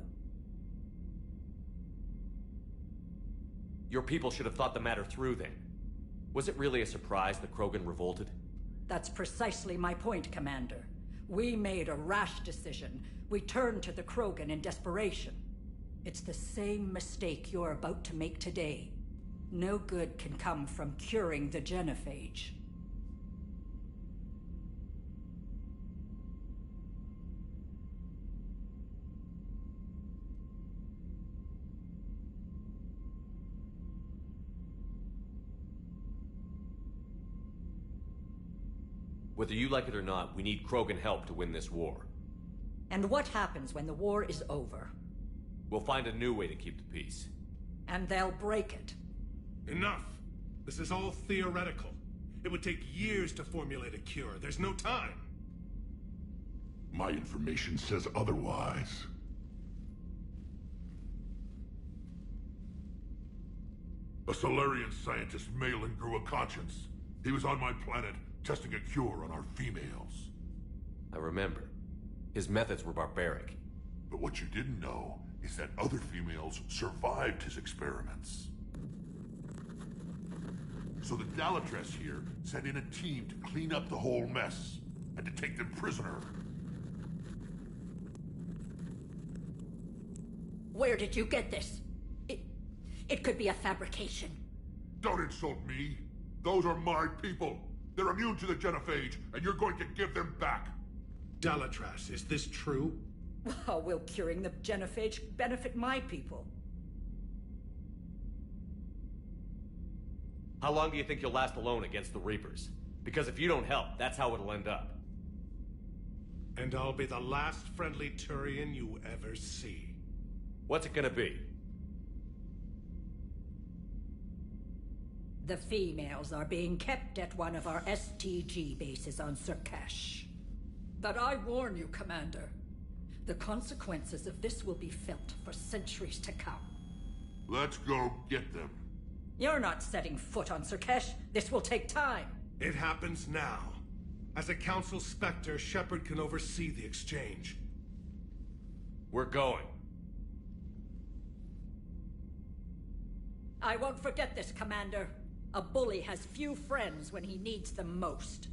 Your people should have thought the matter through then. Was it really a surprise the Krogan revolted? That's precisely my point, Commander. We made a rash decision. We turned to the Krogan in desperation. It's the same mistake you're about to make today. No good can come from curing the Genophage. Whether you like it or not, we need Krogan help to win this war. And what happens when the war is over? We'll find a new way to keep the peace. And they'll break it. Enough! This is all theoretical. It would take years to formulate a cure. There's no time. My information says otherwise. A Salarian scientist, Malin, grew a conscience. He was on my planet, testing a cure on our females. I remember. His methods were barbaric. But what you didn't know is that other females survived his experiments. So the Dalatras here sent in a team to clean up the whole mess, and to take them prisoner. Where did you get this? It could be a fabrication. Don't insult me. Those are my people. They're immune to the Genophage, and you're going to give them back. Dalatras, is this true? How will curing the Genophage benefit my people? How long do you think you'll last alone against the Reapers? Because if you don't help, that's how it'll end up. And I'll be the last friendly Turian you ever see. What's it gonna be? The females are being kept at one of our STG bases on Surkash. But I warn you, Commander, the consequences of this will be felt for centuries to come. Let's go get them. You're not setting foot on Surkash. This will take time. It happens now. As a Council Spectre, Shepard can oversee the exchange. We're going. I won't forget this, Commander. A bully has few friends when he needs them most.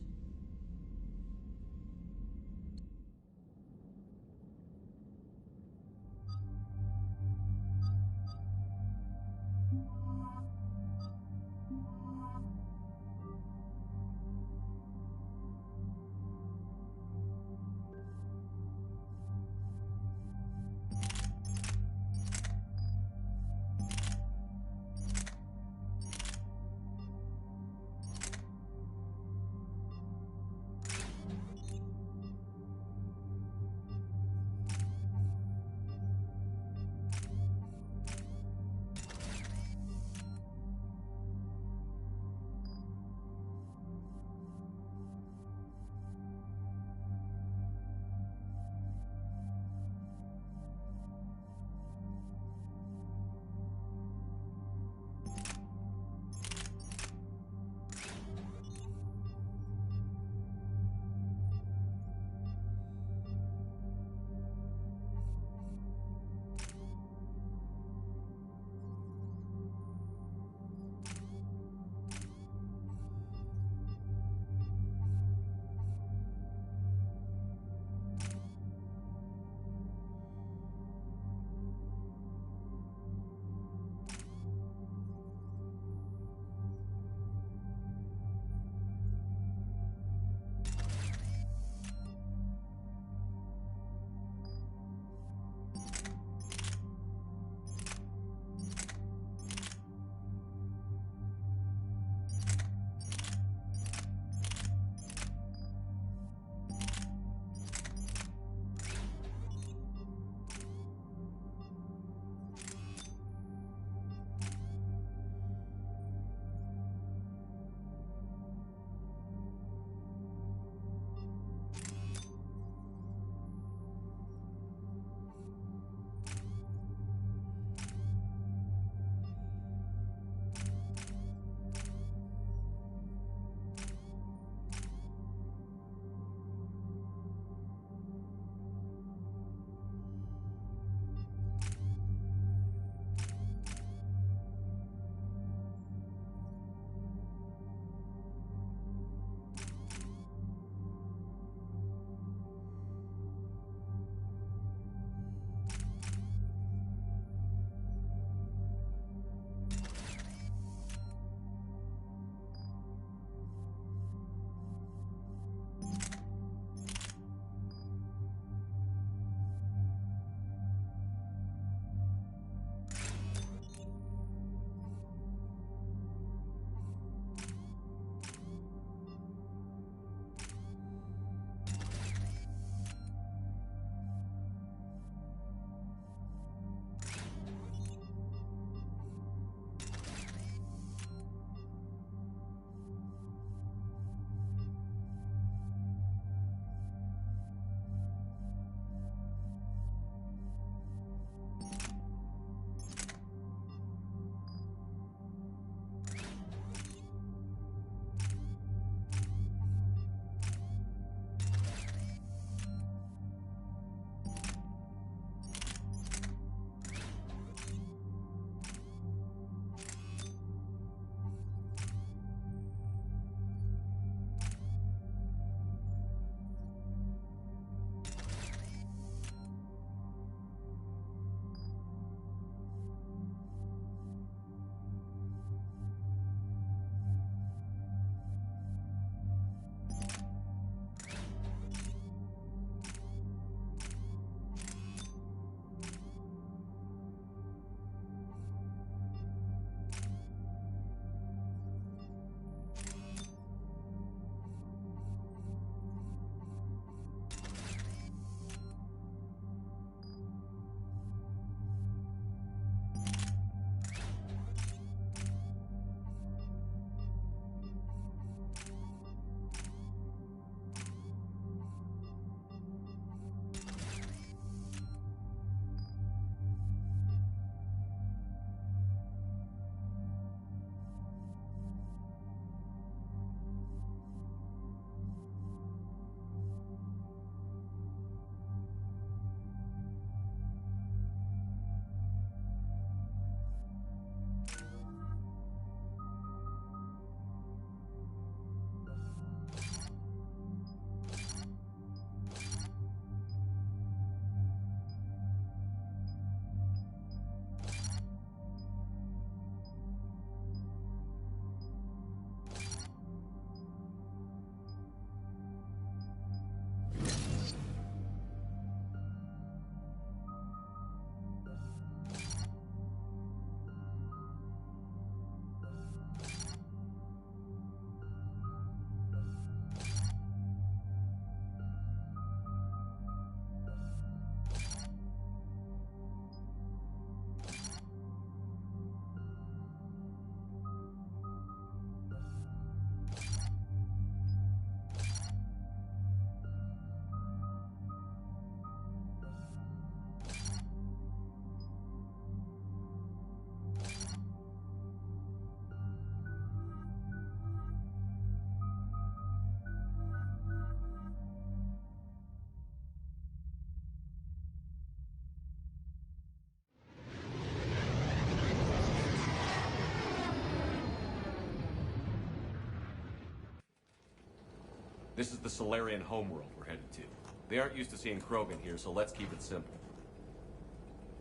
This is the Solarian homeworld we're headed to. They aren't used to seeing Krogan here, so let's keep it simple.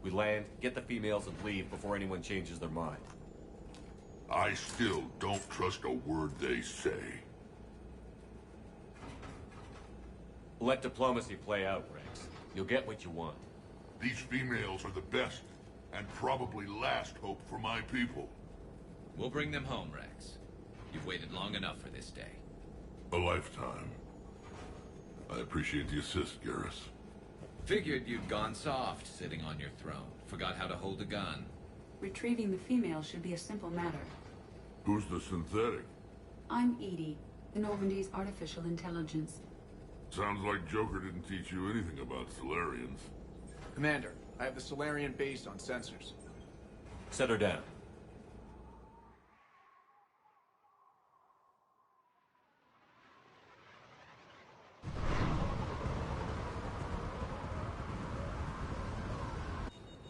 We land, get the females, and leave before anyone changes their mind. I still don't trust a word they say. Let diplomacy play out, Rex. You'll get what you want. These females are the best, and probably last hope for my people. We'll bring them home, Rex. You've waited long enough for this day. A lifetime. I appreciate the assist, Garrus. Figured you'd gone soft sitting on your throne. Forgot how to hold a gun. Retrieving the female should be a simple matter. Who's the synthetic? I'm Edie, the Normandy's artificial intelligence. Sounds like Joker didn't teach you anything about Solarians. Commander, I have the Solarian base on sensors. Set her down.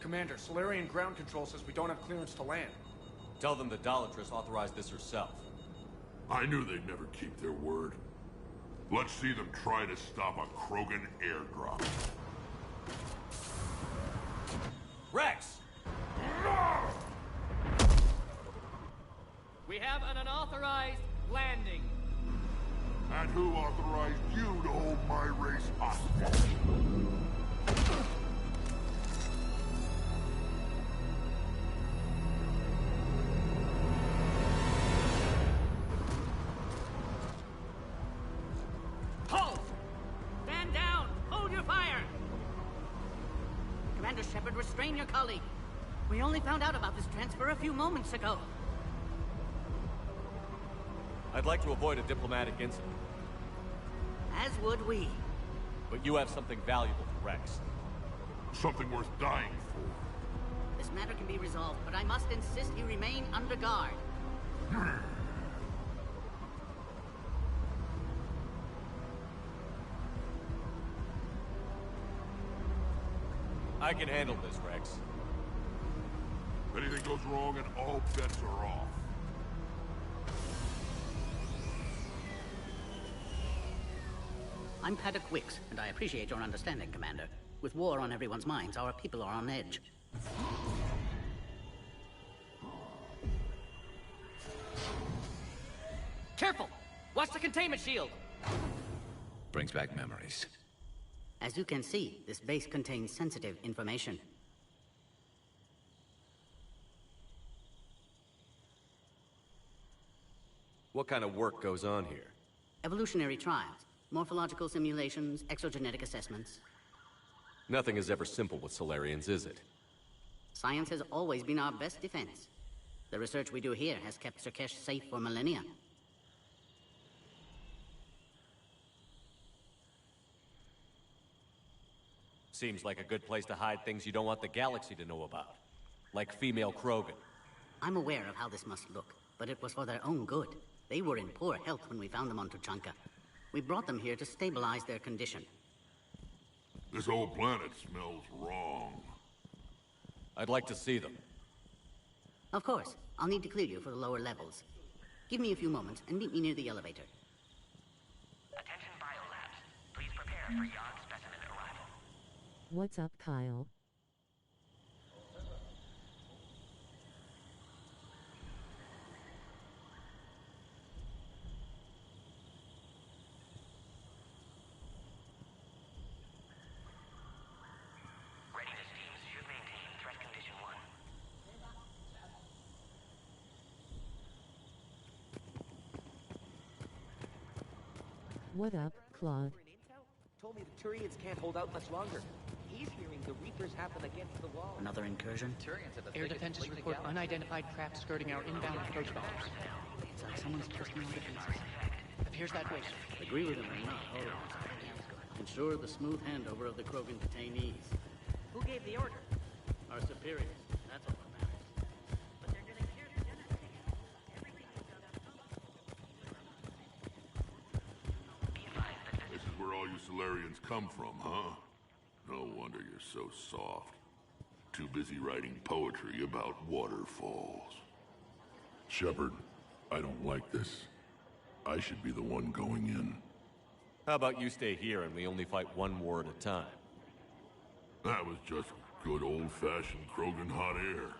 Commander, Solarian ground control says we don't have clearance to land. Tell them the Dolatress authorized this herself. I knew they'd never keep their word. Let's see them try to stop a Krogan airdrop. Rex! We have an unauthorized landing. And who authorized you to hold my race hostage? Halt! Stand down! Hold your fire! Commander Shepard, restrain your colleague. We only found out about this transfer a few moments ago. I'd like to avoid a diplomatic incident. As would we. But you have something valuable for Rex. Something worth dying for. This matter can be resolved, but I must insist he remain under guard. I can handle this, Rex. If anything goes wrong and all bets are off. I'm Paddock Wicks, and I appreciate your understanding, Commander. With war on everyone's minds, our people are on edge. Careful! Watch the containment shield! Brings back memories. As you can see, this base contains sensitive information. What kind of work goes on here? Evolutionary trials, morphological simulations, exogenetic assessments. Nothing is ever simple with Solarians, is it? Science has always been our best defense. The research we do here has kept Surkesh safe for millennia. Seems like a good place to hide things you don't want the galaxy to know about. Like female Krogan. I'm aware of how this must look, but it was for their own good. They were in poor health when we found them on Tuchanka. We brought them here to stabilize their condition. This whole planet smells wrong. I'd like to see them. Of course. I'll need to clear you for the lower levels. Give me a few moments and meet me near the elevator. Attention biolabs. Please prepare for Yon specimen arrival. What's up, Kyle? Readiness teams should maintain threat condition 1. What up, Claude? Told me the Turians can't hold out much longer. He's hearing the Reapers happen against the wall. Another incursion? Air defenses report unidentified craft skirting our inbound approach vectors. It's like someone's personal defenses. Appears that way. Agree with him or not, hold on. Ensure the smooth handover of the Krogan detainees. Who gave the order? Our superiors. That's all that matters. This is where all you Solarians come from, huh? No wonder you're so soft. Too busy writing poetry about waterfalls. Shepard, I don't like this. I should be the one going in. How about you stay here and we only fight one war at a time? That was just good old-fashioned Krogan hot air.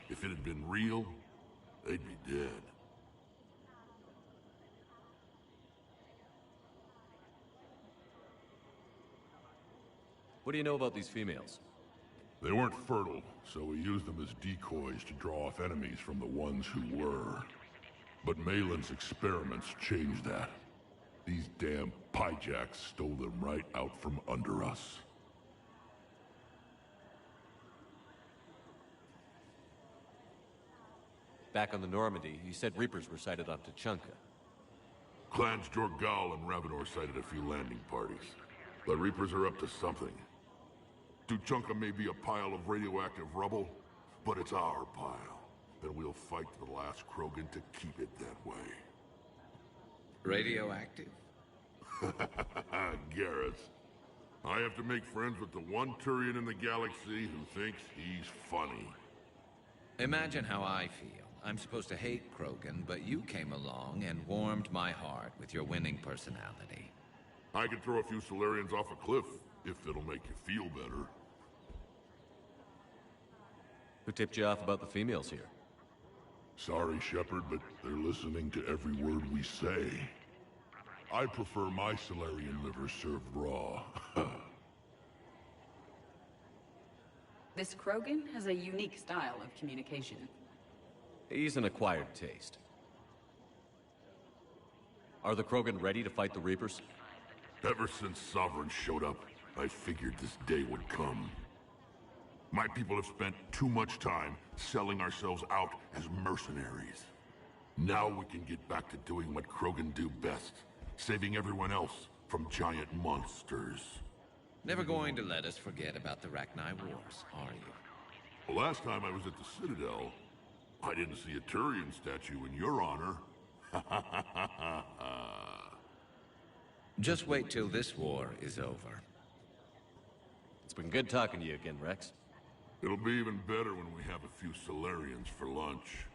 If it had been real, they'd be dead. What do you know about these females? They weren't fertile, so we used them as decoys to draw off enemies from the ones who were. But Malin's experiments changed that. These damn Pyjaks stole them right out from under us. Back on the Normandy, you said Reapers were sighted on Tuchanka. Clans Jorgal and Ravenor sighted a few landing parties. The Reapers are up to something. Tuchanka may be a pile of radioactive rubble, but it's our pile. And we'll fight to the last Krogan to keep it that way. Radioactive? Garrus. I have to make friends with the one Turian in the galaxy who thinks he's funny. Imagine how I feel. I'm supposed to hate Krogan, but you came along and warmed my heart with your winning personality. I could throw a few Solarians off a cliff, if it'll make you feel better. Who tipped you off about the females here? Sorry, Shepard, but they're listening to every word we say. I prefer my Solarian liver served raw. This Krogan has a unique style of communication. He's an acquired taste. Are the Krogan ready to fight the Reapers? Ever since Sovereign showed up, I figured this day would come. My people have spent too much time selling ourselves out as mercenaries. Now we can get back to doing what Krogan do best, saving everyone else from giant monsters. Never going to let us forget about the Rachni Wars, are you? Well, last time I was at the Citadel, I didn't see a Turian statue in your honor. Just wait till this war is over. It's been good talking to you again, Rex. It'll be even better when we have a few Solarians for lunch.